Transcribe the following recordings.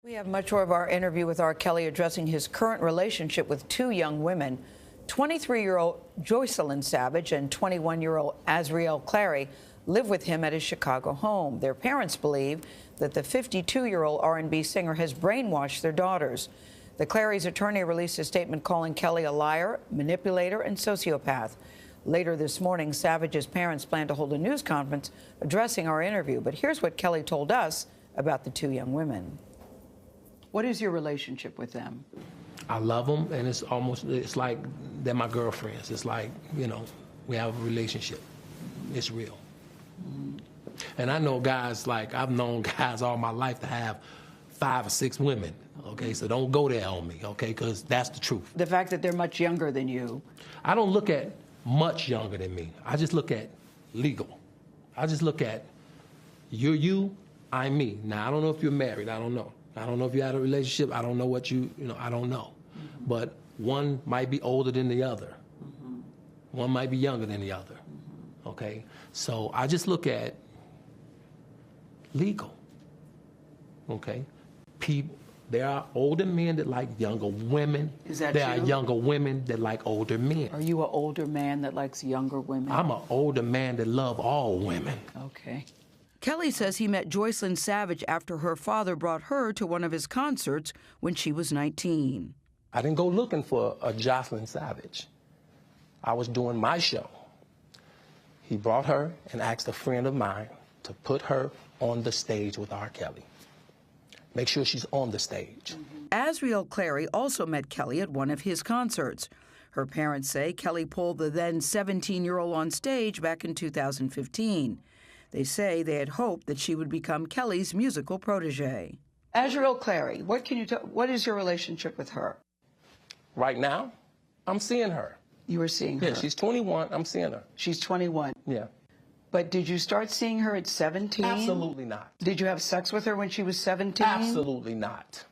We have much more of our interview with R. Kelly addressing his current relationship with two young women. 23-year-old Joycelyn Savage and 21-year-old Azriel Clary live with him at his Chicago home. Their parents believe that the 52-year-old R&B singer has brainwashed their daughters. The Clarys' attorney released a statement calling Kelly a liar, manipulator, and sociopath. Later this morning, Savage's parents plan to hold a news conference addressing our interview. But here's what Kelly told us about the two young women. What is your relationship with them? I love them, and it's like they're my girlfriends. It's like, you know, we have a relationship. It's real. And I know guys, like, I've known guys all my life to have 5 or 6 women, okay? So don't go there on me, okay? Because that's the truth. The fact that they're much younger than you. I don't look at much younger than me. I just look at legal. I just look at you're you, I'm me. Now, I don't know if you're married. I don't know. I don't know if you had a relationship. I don't know what you know, I don't know. But one might be older than the other. One might be younger than the other, okay? So I just look at legal, okay? People, there are older men that like younger women. Is that there you? are younger women that like older men. Are you an older man that likes younger women? I'm an older man that love all women. Okay. Kelly says he met Joycelyn Savage after her father brought her to one of his concerts when she was 19. I didn't go looking for a Joycelyn Savage. I was doing my show. He brought her and asked a friend of mine to put her on the stage with R. Kelly. Make sure she's on the stage. Azriel Clary also met Kelly at one of his concerts. Her parents say Kelly pulled the then 17-year-old on stage back in 2015. They say they had hoped that she would become Kelly's musical protege. Azriel Clary, what is your relationship with her? Right now, I'm seeing her. You were seeing her? Yeah, she's 21. I'm seeing her. She's 21. Yeah. But did you start seeing her at 17? Absolutely not. Did you have sex with her when she was 17? Absolutely not.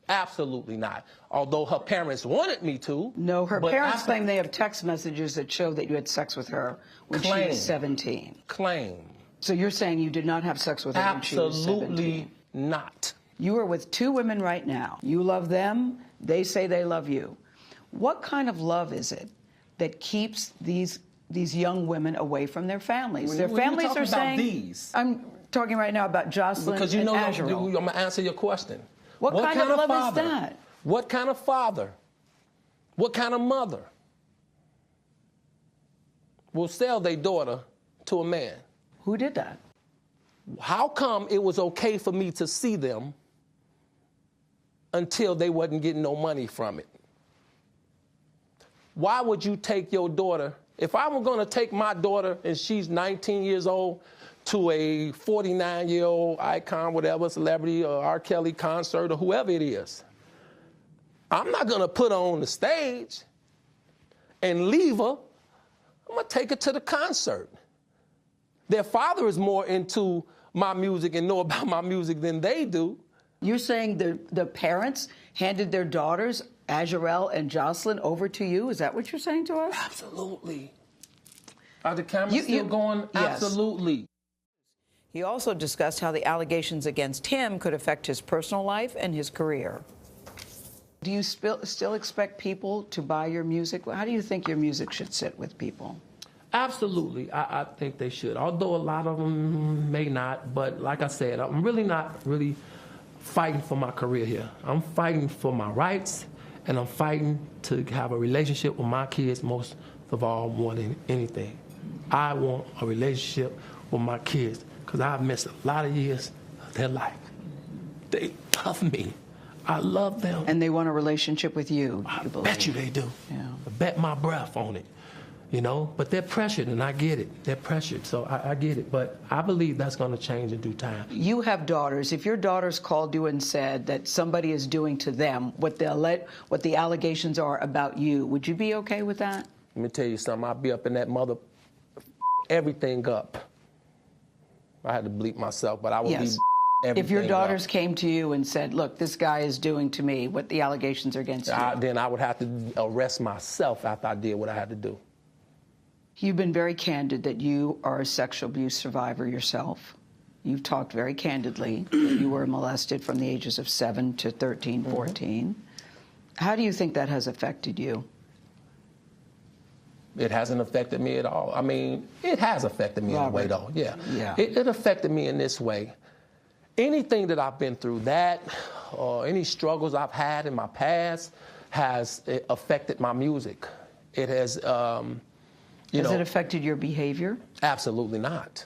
Absolutely not. Although her parents wanted me to. No, her parents claim they have text messages that show that you had sex with her when she was 17. Claim. So you're saying you did not have sex with her when she was 17? Absolutely not. You are with two women right now. You love them. They say they love you. What kind of love is it that keeps these young women away from their families? Their families are saying... These. I'm talking right now about Joycelyn because you and know, Azriel. I'm going to answer your question. What kind of love father, is that? What kind of father, what kind of mother will sell their daughter to a man? Who did that? How come it was okay for me to see them until they wasn't getting no money from it? Why would you take your daughter, if I were going to take my daughter and she's 19 years old to a 49-year-old icon, whatever, celebrity, or R. Kelly concert, or whoever it is, I'm not going to put her on the stage and leave her. I'm going to take her to the concert. Their father is more into my music and know about my music than they do. You're saying the parents handed their daughters, Azriel and Joycelyn, over to you? Is that what you're saying to us? Absolutely. Are the cameras still going? Yes. Absolutely. He also discussed how the allegations against him could affect his personal life and his career. Do you still expect people to buy your music? How do you think your music should sit with people? Absolutely, I think they should, although a lot of them may not. But like I said, I'm really not fighting for my career here. I'm fighting for my rights, and I'm fighting to have a relationship with my kids most of all, more than anything. I want a relationship with my kids because I've missed a lot of years of their life. They love me. I love them. And they want a relationship with you, I you believe? bet you they do. Yeah. I bet my breath on it. You know, but they're pressured, and I get it. They're pressured, so I get it. But I believe that's going to change in due time. You have daughters. If your daughters called you and said that somebody is doing to them what the allegations are about you, would you be okay with that? Let me tell you something. I'll be up in that mother, everything up. I had to bleep myself, but I would be everything If your daughters up. Came to you and said, look, this guy is doing to me what the allegations are against you. Then I would have to arrest myself after I did what I had to do. You've been very candid that you are a sexual abuse survivor yourself. you've talked very candidly that you were molested from the ages of 7 to 13, 14. How do you think that has affected you? It hasn't affected me at all. I mean, it has affected me in a way, though. Yeah. It affected me in this way. Anything that I've been through, that or any struggles I've had in my past has affected my music. It has, Has it affected your behavior? Absolutely not.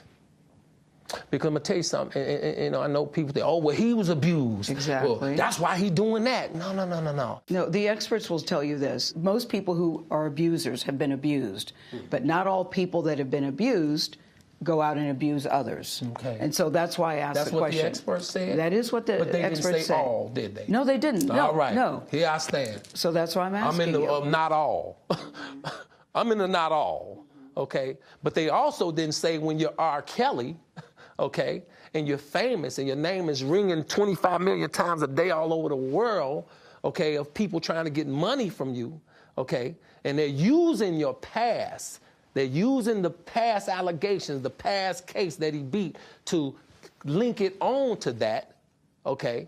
Because I'm going to tell you something, I know people think, oh, well, he was abused. Exactly. Well, that's why he's doing that. No. No, the experts will tell you this. Most people who are abusers have been abused, but not all people that have been abused go out and abuse others. Okay. And so that's why I asked the question. That's what the experts said? That is what the experts said. But they didn't say all, did they? No, they didn't. No, all right. No. Here I stand. So that's why I'm asking I'm in the you. not all. I'm in the not all, okay? But they also didn't say when you're R. Kelly, okay, and you're famous and your name is ringing 25 million times a day all over the world, okay, of people trying to get money from you, okay, and they're using your past. They're using the past allegations, the past case that he beat to link it on to that, okay?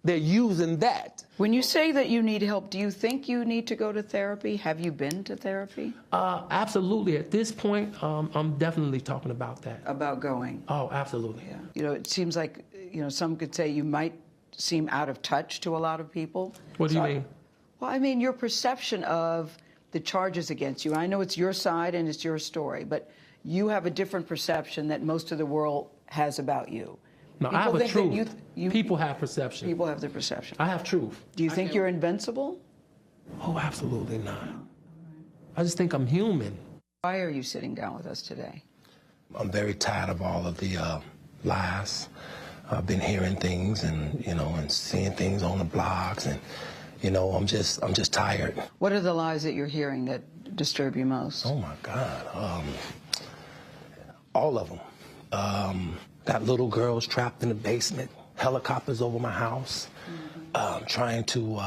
They're using that. When you say that you need help, do you think you need to go to therapy? Have you been to therapy? Absolutely. At this point, I'm definitely talking about that. About going? Oh, absolutely. Yeah. It seems like, some could say you might seem out of touch to a lot of people. What do you mean? Well, I mean your perception of the charges against you. I know it's your side and it's your story, but you have a different perception that most of the world has about you. No, I have a truth. People have perception. People have their perception. I have truth. Do you think you're invincible? Oh, absolutely not. I just think I'm human. Why are you sitting down with us today? I'm very tired of all of the lies. I've been hearing things and, and seeing things on the blogs and, I'm just tired. What are the lies that you're hearing that disturb you most? Oh, my God. All of them. Got little girls trapped in the basement, helicopters over my house, trying to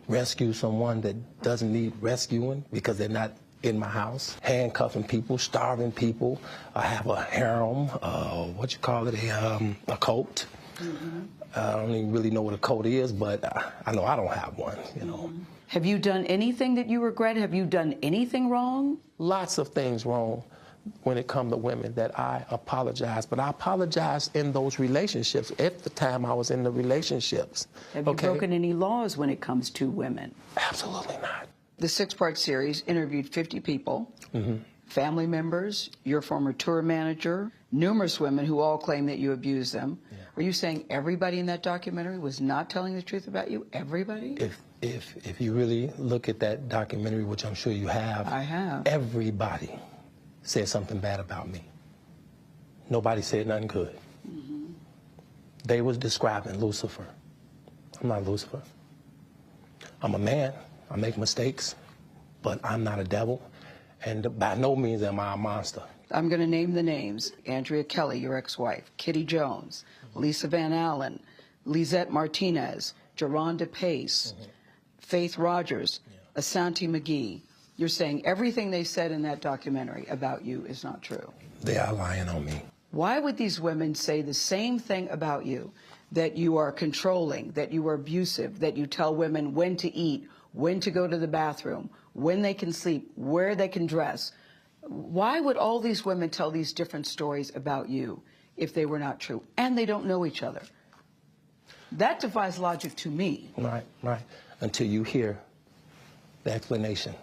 rescue someone that doesn't need rescuing because they're not in my house, handcuffing people, starving people. I have a harem, a cult. I don't even really know what a cult is, but I know I don't have one, Have you done anything that you regret? Have you done anything wrong? Lots of things wrong when it comes to women that I apologize, but I apologize in those relationships at the time I was in the relationships. Have you broken any laws when it comes to women? Absolutely not. The 6-part series interviewed 50 people, family members, your former tour manager, numerous women who all claim that you abused them. Yeah. Are you saying everybody in that documentary was not telling the truth about you? Everybody? If you really look at that documentary, which I'm sure you have, I have. Everybody said something bad about me. Nobody said nothing good. They was describing Lucifer. I'm not Lucifer. I'm a man. I make mistakes, but I'm not a devil, and by no means am I a monster. I'm going to name the names. Andrea Kelly, your ex-wife, Kitty Jones, Lisa Van Allen, Lisette Martinez, Geronda Pace, Faith Rogers, Asante McGee. You're saying everything they said in that documentary about you is not true. They are lying on me. Why would these women say the same thing about you, that you are controlling, that you are abusive, that you tell women when to eat, when to go to the bathroom, when they can sleep, where they can dress? Why would all these women tell these different stories about you if they were not true? And they don't know each other. That defies logic to me. Right. Until you hear the explanation.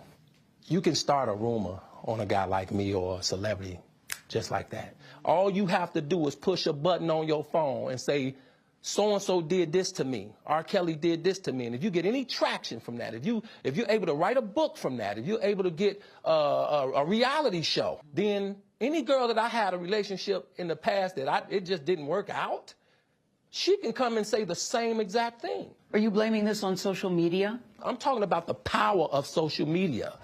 You can start a rumor on a guy like me or a celebrity just like that. All you have to do is push a button on your phone and say, so-and-so did this to me. R. Kelly did this to me. And if you get any traction from that, if you're able to write a book from that, if you're able to get a reality show, then any girl that I had a relationship in the past that it just didn't work out, she can come and say the same exact thing. Are you blaming this on social media? I'm talking about the power of social media.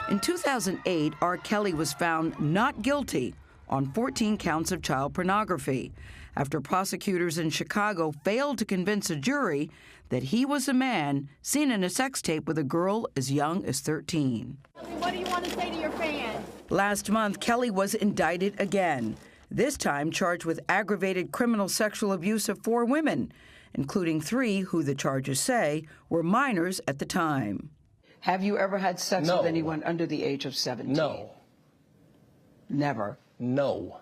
In 2008, R. Kelly was found not guilty on 14 counts of child pornography after prosecutors in Chicago failed to convince a jury that he was a man seen in a sex tape with a girl as young as 13. What do you want to say to your fans? Last month, Kelly was indicted again. this time charged with aggravated criminal sexual abuse of 4 women, including 3 who the charges say were minors at the time. Have you ever had sex No. with anyone under the age of 17? No. Never. No.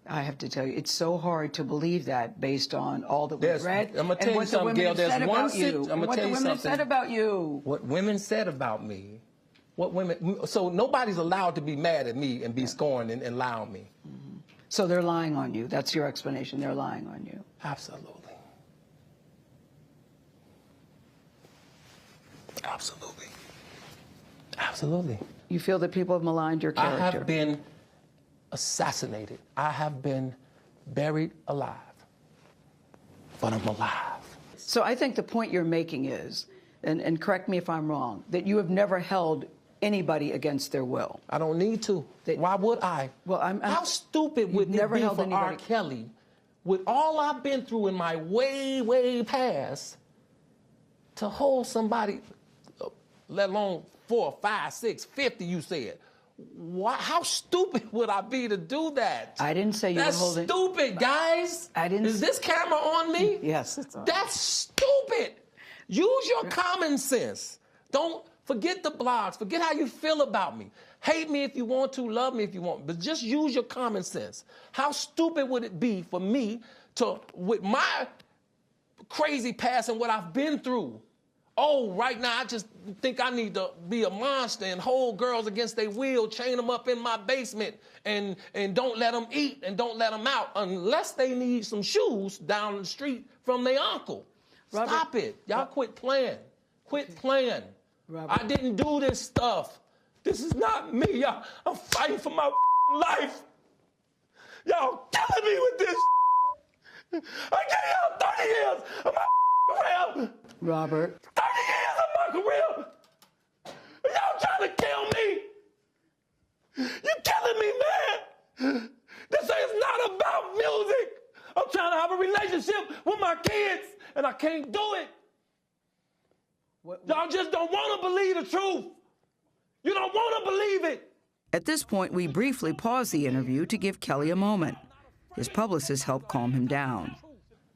I have to tell you, it's so hard to believe that based on all that we've read I'm gonna tell and you what the something, women Gayle. have There's said one about you. I'm gonna What tell the you women have something. said about you. What women said about me. What women. So nobody's allowed to be mad at me and be scorned and lie on me. Mm-hmm. So they're lying on you. That's your explanation. They're lying on you. Absolutely. Absolutely. Absolutely. You feel that people have maligned your character. I have been assassinated. I have been buried alive. But I'm alive. So I think the point you're making is, and correct me if I'm wrong, that you have never held anybody against their will. I don't need to. Why would I? Well, How stupid would it be for R. Kelly, with all I've been through in my way, way past, to hold somebody, let alone 4, 5, 6, 50, you said. How stupid would I be to do that? I didn't say you were holding. That's stupid, guys. I didn't. Is this camera on me? Yes, it's on. That's stupid. Use your common sense. Don't forget the blogs. Forget how you feel about me. Hate me if you want to, love me if you want, but just use your common sense. How stupid would it be for me to, with my crazy past and what I've been through, right now I just think I need to be a monster and hold girls against their will, chain them up in my basement, and don't let them eat and don't let them out unless they need some shoes down the street from their uncle. Robert, Stop it. Y'all quit playing. Quit playing. Robert. I didn't do this stuff. This is not me. Y'all, I'm fighting for my life. Y'all killing me with this. I gave y'all 30 years of my career. Robert. 30 years of my career. Y'all trying to kill me. You're killing me, man. This is not about music. I'm trying to have a relationship with my kids, and I can't do it. Y'all just don't want to believe the truth. You don't want to believe it. At this point, we briefly pause the interview to give Kelly a moment. His publicist helped calm him down.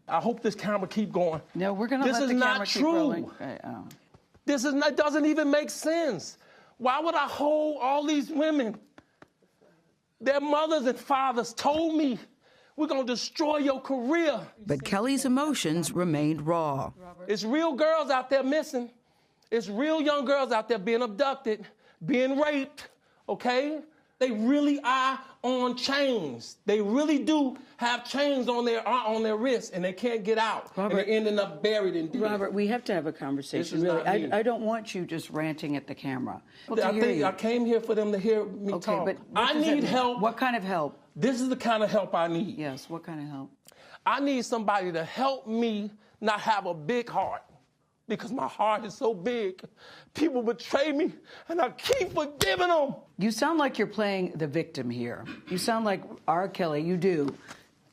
I hope this camera keep going. No, we're going to let the camera keep rolling. This is not true. Doesn't even make sense. Why would I hold all these women? Their mothers and fathers told me, we're going to destroy your career. But Kelly's emotions remained raw. It's real girls out there missing. It's real young girls out there being abducted, being raped, okay? They really are on chains. They really do have chains on their wrists, and they can't get out. Robert, and they're ending up buried in deep. Robert, we have to have a conversation, really. I don't want you just ranting at the camera. I came here for them to hear me talk. But I need help. What kind of help? This is the kind of help I need. Yes, what kind of help? I need somebody to help me not have a big heart, because my heart is so big. People betray me, and I keep forgiving them. You sound like you're playing the victim here. You sound like R. Kelly. You do.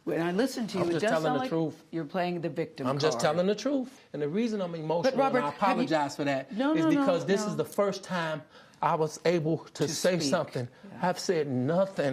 When I listen to you, it does sound like you're playing the victim card. I'm just telling the truth. And the reason I'm emotional, Robert, and I apologize for that, is because this is the first time I was able to say something. I've said nothing.